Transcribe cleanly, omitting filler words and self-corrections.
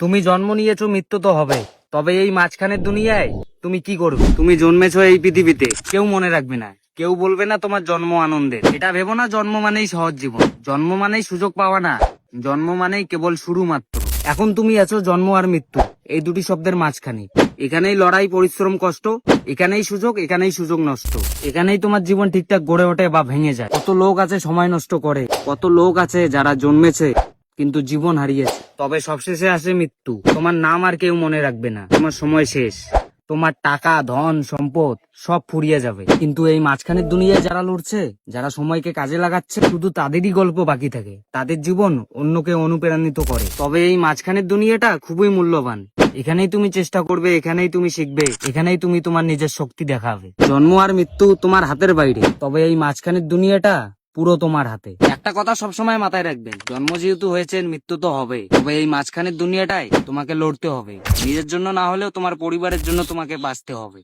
তুমি জন্ম নিয়েছো, মৃত্যু তো হবে। তবে এই মাঝখানের দুনিয়ায় তুমি কি করবে? তুমি জন্মেছো এই পৃথিবীতে, কেউ মনে রাখবে না, কেউ বলবে না তোমার জন্ম আনন্দের। এটা ভেবো না জন্ম মানেই সহজ জীবন, জন্ম মানেই সুযোগ পাওয়া না, জন্ম মানেই কেবল শুরু মাত্র। এখন তুমি আছো জন্ম আর মৃত্যু এই দুটি শব্দের মাঝখানে। এখানেই লড়াই, পরিশ্রম, কষ্ট, এখানেই সুযোগ, এখানেই সুযোগ নষ্ট, এখানেই তোমার জীবন ঠিকঠাক গড়ে ওঠে বা ভেঙে যায়। কত লোক আছে সময় নষ্ট করে, কত লোক আছে যারা জন্মেছে কিন্তু জীবন হারিয়েছে। তবে সবশেষে আসে মৃত্যু। তোমার নাম আর কেউ মনে রাখবে না, তোমার সময় শেষ, তোমার টাকা, ধন, সম্পদ সব ফুরিয়ে যাবে। কিন্তু এই মাঝখানের দুনিয়ায় যারা লড়ছে, যারা সময়কে কাজে লাগাচ্ছে, শুধু তাদেরই গল্প বাকি থাকে, তাদের জীবন অন্যকে অনুপ্রাণিত করে। তবে এই মাঝখানের দুনিয়াটা খুবই মূল্যবান। এখানেই তুমি চেষ্টা করবে, এখানেই তুমি শিখবে, এখানেই তুমি তোমার নিজের শক্তি দেখাবে। জন্ম আর মৃত্যু তোমার হাতের বাইরে, তবে এই মাঝখানের দুনিয়াটা পুরো তোমার হাতে। একটা কথা সবসময় মাথায় রাখবেন, জন্ম যেহেতু হয়েছে, মৃত্যু তো হবে, তবে এই মাঝখানের দুনিয়াটাই তোমাকে লড়তে হবে। নিজের জন্য না হলেও তোমার পরিবারের জন্য তোমাকে বাঁচতে হবে।